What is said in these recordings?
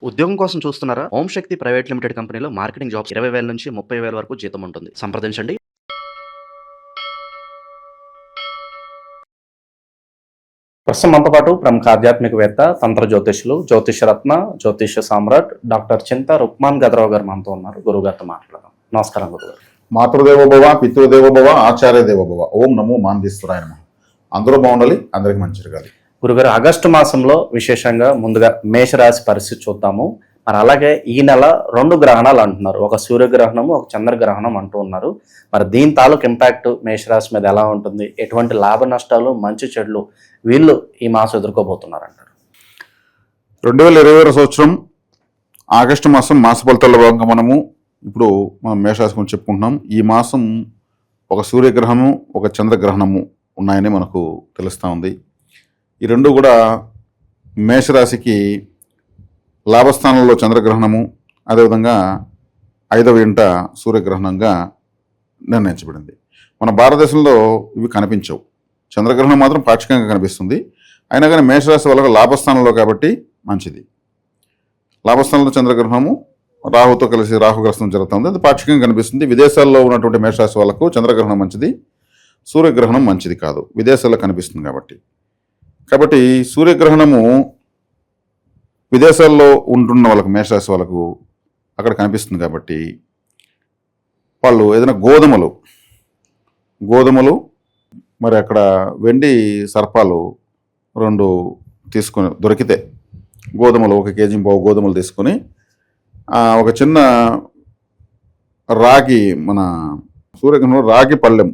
ఉద్యోగం కోసం చూస్తున్నారా? ఓం శక్తి ప్రైవేట్ లిమిటెడ్ కంపెనీలో మార్కెటింగ్ జాబ్స్ 20,000 నుంచి 30,000 వరకు జీతం ఉంటుంది. సంప్రదించండి. ప్రస్తుతం మనతో పాటు ప్రముఖ ఆధ్యాత్మికవేత్త, తంత్ర జ్యోతిష్యులు, జ్యోతిషరత్న, జ్యోతిష సామ్రాట్ డాక్టర్ చింత రుక్మాన్ గదరావు గారు మనతో ఉన్నారు. గురుగారితో మాట్లాడదాం. నమస్కారం గురుగారు. మాతృదేవోభవ, పితృదేవోభవ, ఆచార్య దేవోభవ. ఓం నమో మాందీశ్వరాయ నమః. అందరూ బాగుండాలి, అందరికి మంచి జరగాలి. గురుగారు, ఆగస్టు మాసంలో విశేషంగా ముందుగా మేషరాశి పరిస్థితి చూద్దాము. మరి అలాగే ఈ నెల 2 గ్రహణాలు అంటున్నారు. ఒక సూర్యగ్రహణము, ఒక చంద్రగ్రహణం అంటూ ఉన్నారు. మరి దీని తాలూకు ఇంపాక్ట్ మేషరాశి మీద ఎలా ఉంటుంది? ఎటువంటి లాభ నష్టాలు, మంచి చెడులు వీళ్ళు ఈ మాసం ఎదుర్కోబోతున్నారు అంటారు? 2021 సంవత్సరం ఆగస్టు మాసం మాస ఫలితాల్లో భాగంగా మనం మేషరాశి గురించి చెప్పుకుంటున్నాం. ఈ మాసం ఒక సూర్యగ్రహణము, ఒక చంద్రగ్రహణము ఉన్నాయని మనకు తెలుస్తూ ఉంది. ఈ రెండు కూడా మేషరాశికి లాభస్థానంలో చంద్రగ్రహణము, అదేవిధంగా 5వ ఇంట సూర్యగ్రహణంగా నిర్ణయించబడింది. మన భారతదేశంలో ఇవి కనిపించవు. చంద్రగ్రహణం మాత్రం పాక్షికంగా కనిపిస్తుంది. అయినా కానీ మేషరాశి వాళ్ళకు లాభస్థానంలో కాబట్టి మంచిది. లాభస్థానంలో చంద్రగ్రహణము రాహుతో కలిసి రాహుగ్రహణం జరుగుతుంది. అది పాక్షికంగా కనిపిస్తుంది. విదేశాల్లో ఉన్నటువంటి మేషరాశి వాళ్ళకు చంద్రగ్రహణం మంచిది, సూర్యగ్రహణం మంచిది కాదు. విదేశాల్లో కనిపిస్తుంది కాబట్టి సూర్యగ్రహణము విదేశాల్లో ఉంటున్న వాళ్ళకు, మేషరాశి వాళ్ళకు అక్కడ కనిపిస్తుంది కాబట్టి వాళ్ళు ఏదైనా గోధుమలు మరి అక్కడ వెండి సర్పాలు 2 తీసుకొని దొరికితే గోధుమలు 1 కేజీ పావు గోధుమలు తీసుకొని ఒక చిన్న రాగి, మన సూర్యగ్రహణంలో రాగి పళ్ళెం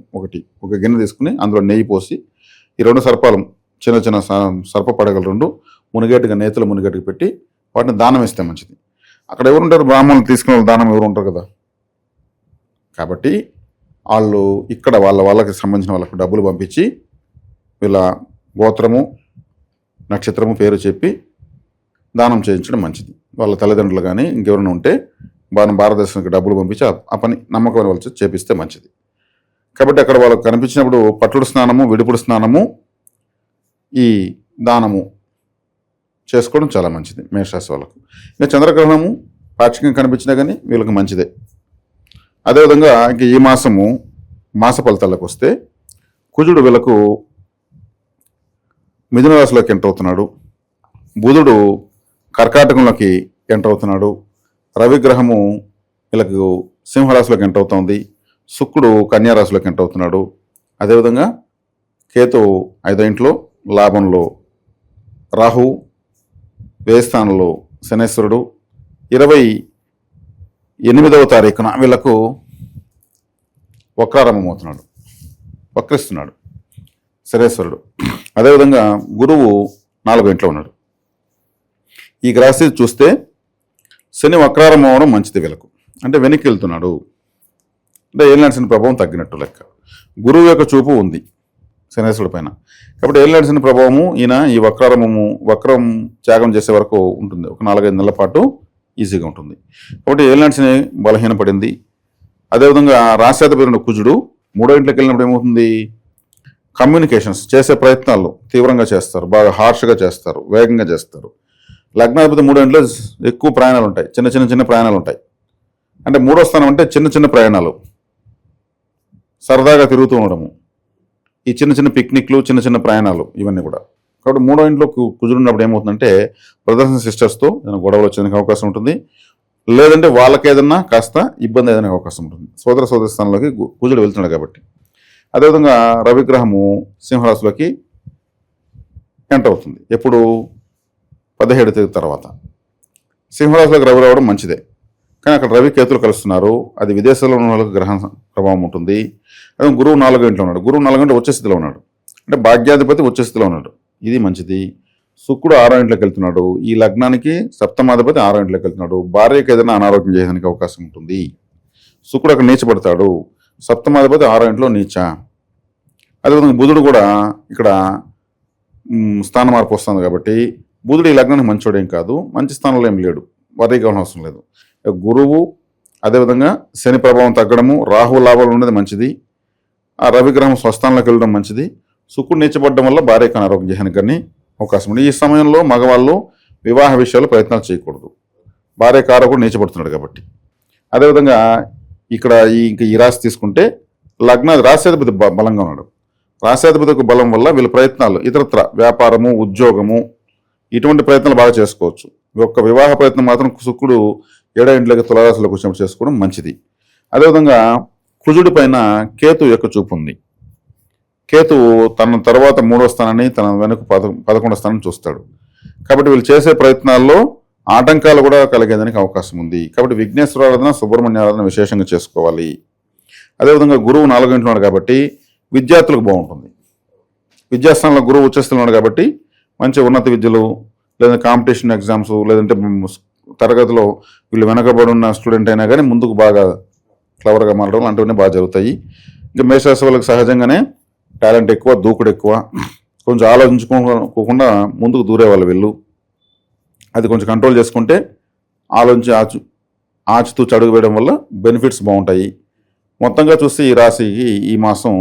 ఒక గిన్నె తీసుకుని అందులో నెయ్యి పోసి ఈ 2 సర్పాలు, చిన్న చిన్న సర్ప పడగలు 2 మునిగేట్టుగా, నేతులు మునిగేట్టుగా పెట్టి వాటిని దానం ఇస్తే మంచిది. అక్కడ ఎవరు ఉంటారు? బ్రాహ్మణులు తీసుకునే దానం ఎవరు ఉంటారు కదా. కాబట్టి వాళ్ళు ఇక్కడ వాళ్ళకి సంబంధించిన వాళ్ళకు డబ్బులు పంపించి వీళ్ళ గోత్రము, నక్షత్రము, పేరు చెప్పి దానం చేయించడం మంచిది. వాళ్ళ తల్లిదండ్రులు కానీ ఇంకెవరైనా ఉంటే భారతదేశానికి డబ్బులు పంపించి ఆ పని నమ్మకమైన వాళ్ళు చేపిస్తే మంచిది. కాబట్టి అక్కడ వాళ్ళకు కనిపించినప్పుడు పట్టుడు స్నానము, విడుపుడు స్నానము, ఈ దానము చేసుకోవడం చాలా మంచిది మేషరాశి వాళ్ళకు. ఇంకా చంద్రగ్రహణము పాక్షికంగా కనిపించినా కానీ వీళ్ళకి మంచిదే. అదేవిధంగా ఇంక ఈ మాసము మాస ఫలితాలకు వస్తే కుజుడు వీళ్ళకు మిథున రాశిలోకి ఎంటర్ అవుతున్నాడు. బుధుడు కర్కాటకంలోకి ఎంటర్ అవుతున్నాడు. రవిగ్రహము వీళ్ళకు సింహరాశిలోకి ఎంటర్ అవుతుంది. శుక్రుడు కన్యారాశిలోకి ఎంటర్ అవుతున్నాడు. అదేవిధంగా కేతు 5వ ఇంట్లో లాభంలో, రాహు వ్యయస్థానంలో శనేశ్వరుడు 28వ తారీఖున వీళ్ళకు వక్రిస్తున్నాడు శనేశ్వరుడు. అదేవిధంగా గురువు 4వ ఇంట్లో ఉన్నాడు. ఈ గ్రహస్థితి చూస్తే శని వక్రారంభం అవడం మంచిది వీళ్ళకు. అంటే వెనక్కి వెళ్తున్నాడు, అంటే ఏలినాటి ప్రభావం తగ్గినట్టు లెక్క. గురువు యొక్క చూపు ఉంది శనేశ్వరుడి పైన. కాబట్టి ఏలినాటి ప్రభావము ఈయన ఈ వక్రం త్యాగం చేసే వరకు ఉంటుంది. ఒక 4-5 నెలల పాటు ఈజీగా ఉంటుంది. కాబట్టి ఏలినాటి బలహీనపడింది. అదేవిధంగా రాశ్యాధిపతి కుజుడు 3వ ఇంట్లోకి వెళ్ళినప్పుడు ఏమవుతుంది? కమ్యూనికేషన్స్ చేసే ప్రయత్నాలు తీవ్రంగా చేస్తారు, బాగా హార్ష్గా చేస్తారు, వేగంగా చేస్తారు. లగ్నాధిపతి 3వ ఇంట్లో ఎక్కువ ప్రయాణాలు ఉంటాయి, చిన్న ప్రయాణాలు ఉంటాయి. అంటే 3వ స్థానం అంటే చిన్న ప్రయాణాలు, సరదాగా తిరుగుతూ ఉండడము, ఈ చిన్న పిక్నిక్లు, చిన్న ప్రయాణాలు, ఇవన్నీ కూడా. కాబట్టి 3వ ఇంట్లో కుజుడు ఉన్నప్పుడు ఏమవుతుందంటే బ్రదర్స్ అండ్ సిస్టర్స్తో ఏదైనా గొడవలు వచ్చేందుకు అవకాశం ఉంటుంది. లేదంటే వాళ్ళకి ఏదన్నా కాస్త ఇబ్బంది ఏదైనా అవకాశం ఉంటుంది. సోదర స్థానంలోకి కుజుడు వెళ్తున్నాడు కాబట్టి. అదేవిధంగా రవిగ్రహము సింహరాశిలోకి ఎంటర్ అవుతుంది. ఎప్పుడు? 17వ తేదీ తర్వాత. సింహరాశిలోకి రవి రావడం మంచిదే, కానీ అక్కడ రవి కేతులు కలుస్తున్నారు. అది విదేశాల్లో ఉన్న వాళ్ళకి గ్రహణ ప్రభావం ఉంటుంది. అదే గురువు 4వ ఇంట్లో ఉన్నాడు. గురువు 4వ ఇంట్లో ఉచ్చ స్థితిలో ఉన్నాడు, అంటే భాగ్యాధిపతి ఉచ్చ స్థితిలో ఉన్నాడు. ఇది మంచిది. శుక్రుడు 6వ ఇంట్లోకి వెళ్తున్నాడు. ఈ లగ్నానికి సప్తమాధిపతి 6వ ఇంట్లోకి వెళ్తున్నాడు. భార్యకి ఏదైనా అనారోగ్యం చేయడానికి అవకాశం ఉంటుంది. శుక్రుడు అక్కడ నీచపడతాడు. సప్తమాధిపతి 6వ ఇంట్లో నీచ. అదేవిధంగా బుధుడు కూడా ఇక్కడ స్థాన మార్పు వస్తుంది కాబట్టి బుధుడు ఈ లగ్నానికి మంచోడేం కాదు, మంచి స్థానంలో ఏం లేడు, వరి కావాల్సిన అవసరం లేదు. గురువు, అదేవిధంగా శని ప్రభావం తగ్గడము, రాహు లాభాలు ఉండేది మంచిది. ఆ రవిగ్రహం స్వస్థానంలోకి వెళ్ళడం మంచిది. శుక్రుడు నీచపడడం వల్ల భార్యకు అనారోగ్యం చేయడానికి కానీ అవకాశం ఉంది. ఈ సమయంలో మగవాళ్ళు వివాహ విషయాలు ప్రయత్నాలు చేయకూడదు. భార్య కారకుడు నీచబడుతున్నాడు కాబట్టి. అదేవిధంగా ఇక్కడ ఈ రాశి తీసుకుంటే లగ్న రాశ్యాధిపతి బలంగా ఉన్నాడు. రాశ్యాధిపతి బలం వల్ల వీళ్ళ ప్రయత్నాలు ఇతరత్ర వ్యాపారము, ఉద్యోగము ఇటువంటి ప్రయత్నాలు బాగా చేసుకోవచ్చు. ఒక్క వివాహ ప్రయత్నం మాత్రం శుక్రుడు 7వ ఇంట్లోకి తులారాశిలోకి వచ్చినప్పుడు చేసుకోవడం మంచిది. అదేవిధంగా కుజుడి పైన కేతు యొక్క చూపు ఉంది. కేతు తన తర్వాత 3వ స్థానాన్ని, తన వెనుక 11వ స్థానాన్ని చూస్తాడు. కాబట్టి వీళ్ళు చేసే ప్రయత్నాల్లో ఆటంకాలు కూడా కలిగేదానికి అవకాశం ఉంది. కాబట్టి విఘ్నేశ్వర ఆరాధన, సుబ్రహ్మణ్య ఆరాధన విశేషంగా చేసుకోవాలి. అదేవిధంగా గురువు 4వ ఇంట్లో ఉన్నాడు కాబట్టి విద్యార్థులకు బాగుంటుంది. విద్యాస్థానంలో గురువు ఉచ్చస్థితిలో ఉన్నాడు కాబట్టి మంచి ఉన్నత విద్యలు, లేదా కాంపిటీషన్ ఎగ్జామ్స్, లేదంటే తరగతిలో వీళ్ళు వెనకబడి ఉన్న స్టూడెంట్ అయినా కానీ ముందుకు బాగా క్లవర్గా మారడం లాంటివన్నీ బాగా జరుగుతాయి. ఇంకా మేషరాశి వాళ్ళకి సహజంగానే టాలెంట్ ఎక్కువ, దూకుడు ఎక్కువ, కొంచెం ఆలోచించుకోకుండా ముందుకు దూరే వాళ్ళు వీళ్ళు. అది కొంచెం కంట్రోల్ చేసుకుంటే ఆలోచించి ఆచుతూ అడుగు వేయడం వల్ల బెనిఫిట్స్ బాగుంటాయి. మొత్తంగా చూస్తే ఈ రాశికి ఈ మాసం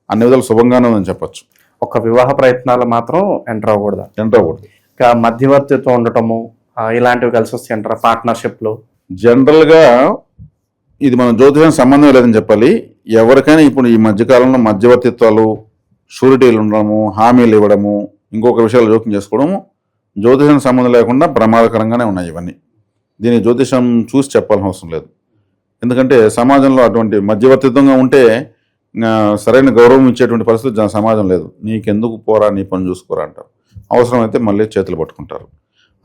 అన్ని విధాలు శుభంగానే ఉందని చెప్పచ్చు. ఒక వివాహ ప్రయత్నాలు మాత్రం ఎంటర్ అవ్వకూడదు. ఇంకా మధ్యవర్తిత్వం ఉండటము ఇలాంటివి కలిసి వస్తాయి అంటారా పార్ట్నర్షిప్లో? జనరల్గా ఇది మన జ్యోతిషం సంబంధం లేదని చెప్పాలి. ఎవరికైనా ఇప్పుడు ఈ మధ్యకాలంలో మధ్యవర్తిత్వాలు, షూరిటీలు ఉండడము, హామీలు ఇవ్వడము, ఇంకొక విషయాలు జోక్యం చేసుకోవడము జ్యోతిషం సంబంధం లేకుండా ప్రమాదకరంగానే ఉన్నాయి ఇవన్నీ. దీన్ని జ్యోతిషం చూసి చెప్పాల్సిన అవసరం లేదు. ఎందుకంటే సమాజంలో అటువంటి మధ్యవర్తిత్వంగా ఉంటే సరైన గౌరవం ఇచ్చేటువంటి పరిస్థితి సమాజం లేదు. నీకెందుకు పోరా, నీ పని చూసుకోరా అంటారు. అవసరమైతే మళ్ళీ చేతులు పట్టుకుంటారు.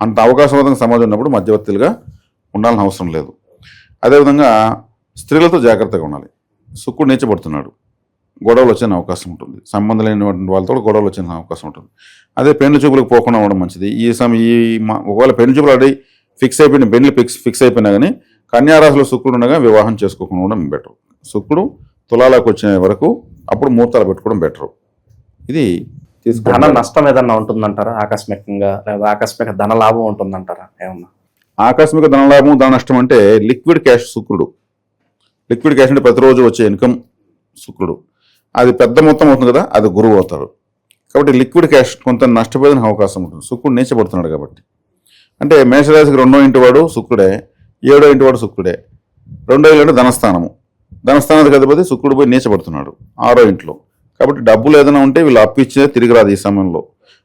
అంత అవకాశవంతంగా సమాజం ఉన్నప్పుడు మధ్యవర్తులుగా ఉండాల్సిన అవసరం లేదు. అదేవిధంగా స్త్రీలతో జాగ్రత్తగా ఉండాలి. శుక్రుడు నీచబడుతున్నాడు, గొడవలు వచ్చే అవకాశం ఉంటుంది. సంబంధం లేని వాళ్ళతో గొడవలు వచ్చే అవకాశం ఉంటుంది. అదే పెళ్లి చూపులకు పోకుండా ఉండడం మంచిది. ఒకవేళ పెళ్లి చూపులు ఆల్రెడీ ఫిక్స్ అయిపోయిన పెళ్లి ఫిక్స్ అయిపోయినా కానీ కన్యారాశిలో శుక్రుడు ఉండగా వివాహం చేసుకోకుండా ఉండడం బెటర్. శుక్రుడు తులాలకు వచ్చిన వరకు అప్పుడు ముహూర్తాలు పెట్టుకోవడం బెటర్. ఇది ధన నష్టం ఏదన్నా ఉంటుందంటారా ఆకస్మికంగా, లేదా ఆకస్మిక ధన లాభం ఉంటుందంటారా? ఏమన్నా ఆకస్మిక ధనలాభం, ధన నష్టం అంటే లిక్విడ్ క్యాష్ శుక్రుడు. లిక్విడ్ క్యాష్ అంటే ప్రతిరోజు వచ్చే ఇన్కమ్ శుక్రుడు. అది పెద్ద మొత్తం అవుతుంది కదా, అది గురువు అవుతాడు. కాబట్టి లిక్విడ్ క్యాష్ కొంత నష్టపోయేదానికి అవకాశం ఉంటుంది. శుక్రుడు నీచబడుతున్నాడు కాబట్టి. అంటే మేషరాశికి 2వ ఇంటి వాడు శుక్రుడే, 7వ ఇంటి వాడు శుక్రుడే. 2వ ఇల్లు అంటే ధనస్థానము. ధనస్థానానికి అధిపతి శుక్రుడు పోయి నీచబడుతున్నాడు 6వ ఇంట్లో. కాబట్టి డబ్బులు ఏదైనా ఉంటే వీళ్ళు అప్పు ఇచ్చే తిరిగి రాదు. ఈ సమయంలో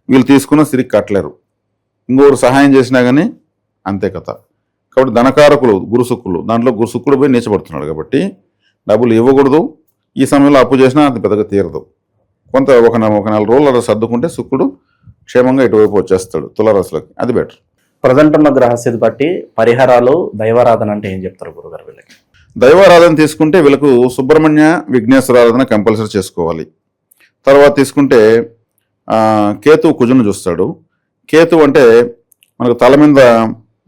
వీళ్ళు తీసుకున్న తిరిగి కట్టలేరు. ఇంకొకరు సహాయం చేసినా కానీ అంతే కథ. కాబట్టి ధనకారకులు గురు శుక్రులు, దాంట్లో గురు శుక్రుడు పోయి నీచబడుతున్నాడు కాబట్టి డబ్బులు ఇవ్వకూడదు. ఈ సమయంలో అప్పు చేసినా అంత పెద్దగా తీరదు. కొంత ఒక 4 రోజులు అలా సర్దుకుంటే శుక్రుడు క్షేమంగా ఇటువైపు వచ్చేస్తాడు తులారాశిలోకి. అది బెటర్. ప్రజెంట్ ఉన్న గ్రహస్థితి బట్టి పరిహారాలు, దైవారాధన అంటే ఏం చెప్తారు గురుగారు వీళ్ళకి? దైవారాధన తీసుకుంటే వీళ్ళకు సుబ్రహ్మణ్య, విఘ్నేశ్వర ఆరాధన కంపల్సరీ చేసుకోవాలి. తర్వాత తీసుకుంటే కేతు కుజును చూస్తాడు. కేతు అంటే మనకు తల మీద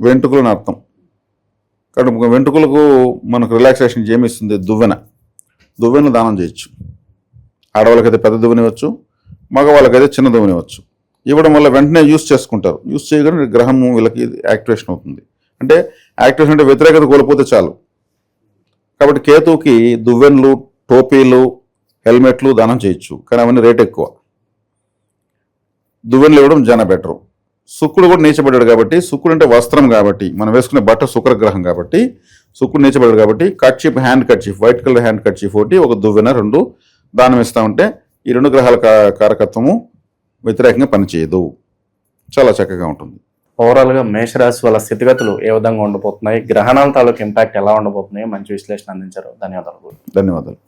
వెంట్రుకలు అని అర్థం. కాబట్టి వెంట్రుకలకు మనకు రిలాక్సేషన్ ఏమిస్తుంది? దువ్వెన దానం చేయొచ్చు. ఆడవాళ్ళకైతే పెద్ద దువ్వెన ఇవ్వచ్చు, మగవాళ్ళకైతే చిన్న దువ్వెన ఇవ్వచ్చు. ఇవ్వడం వల్ల వెంటనే యూస్ చేసుకుంటారు. యూస్ చేయగానే గ్రహము వీళ్ళకి యాక్టివేషన్ అవుతుంది. అంటే యాక్టివేషన్ అంటే వ్యతిరేకత కోల్పోతే చాలు. కాబట్టి కేతువుకి దువ్వెన్లు, టోపీలు, హెల్మెట్లు దానం చేయొచ్చు. కానీ అవన్నీ రేట్ ఎక్కువ. దువ్వెన్లు ఇవ్వడం జన బెటరు. శుక్రుడు కూడా నీచబడ్డాడు కాబట్టి, శుక్రుడు అంటే వస్త్రం కాబట్టి, మనం వేసుకునే బట్ట శుక్రగ్రహం కాబట్టి శుక్రుడు నీచబడ్డాడు కాబట్టి kerchief, hand kerchief, white colour hand kerchief ఒకటి, ఒక దువ్వెన 2 దానం ఇస్తా ఉంటే ఈ 2 గ్రహాల కారకత్వము వ్యతిరేకంగా పనిచేయదు. చాలా చక్కగా ఉంటుంది. ఓవరాల్గా మేషరాశి వాళ్ళ స్థితిగతులు ఏ విధంగా ఉండబోతున్నాయి, గ్రహణాల తాలూకు ఇంపాక్ట్ ఎలా ఉండబోతున్నాయి, మంచి విశ్లేషణ అందించారు. ధన్యవాదాలు. ధన్యవాదాలు.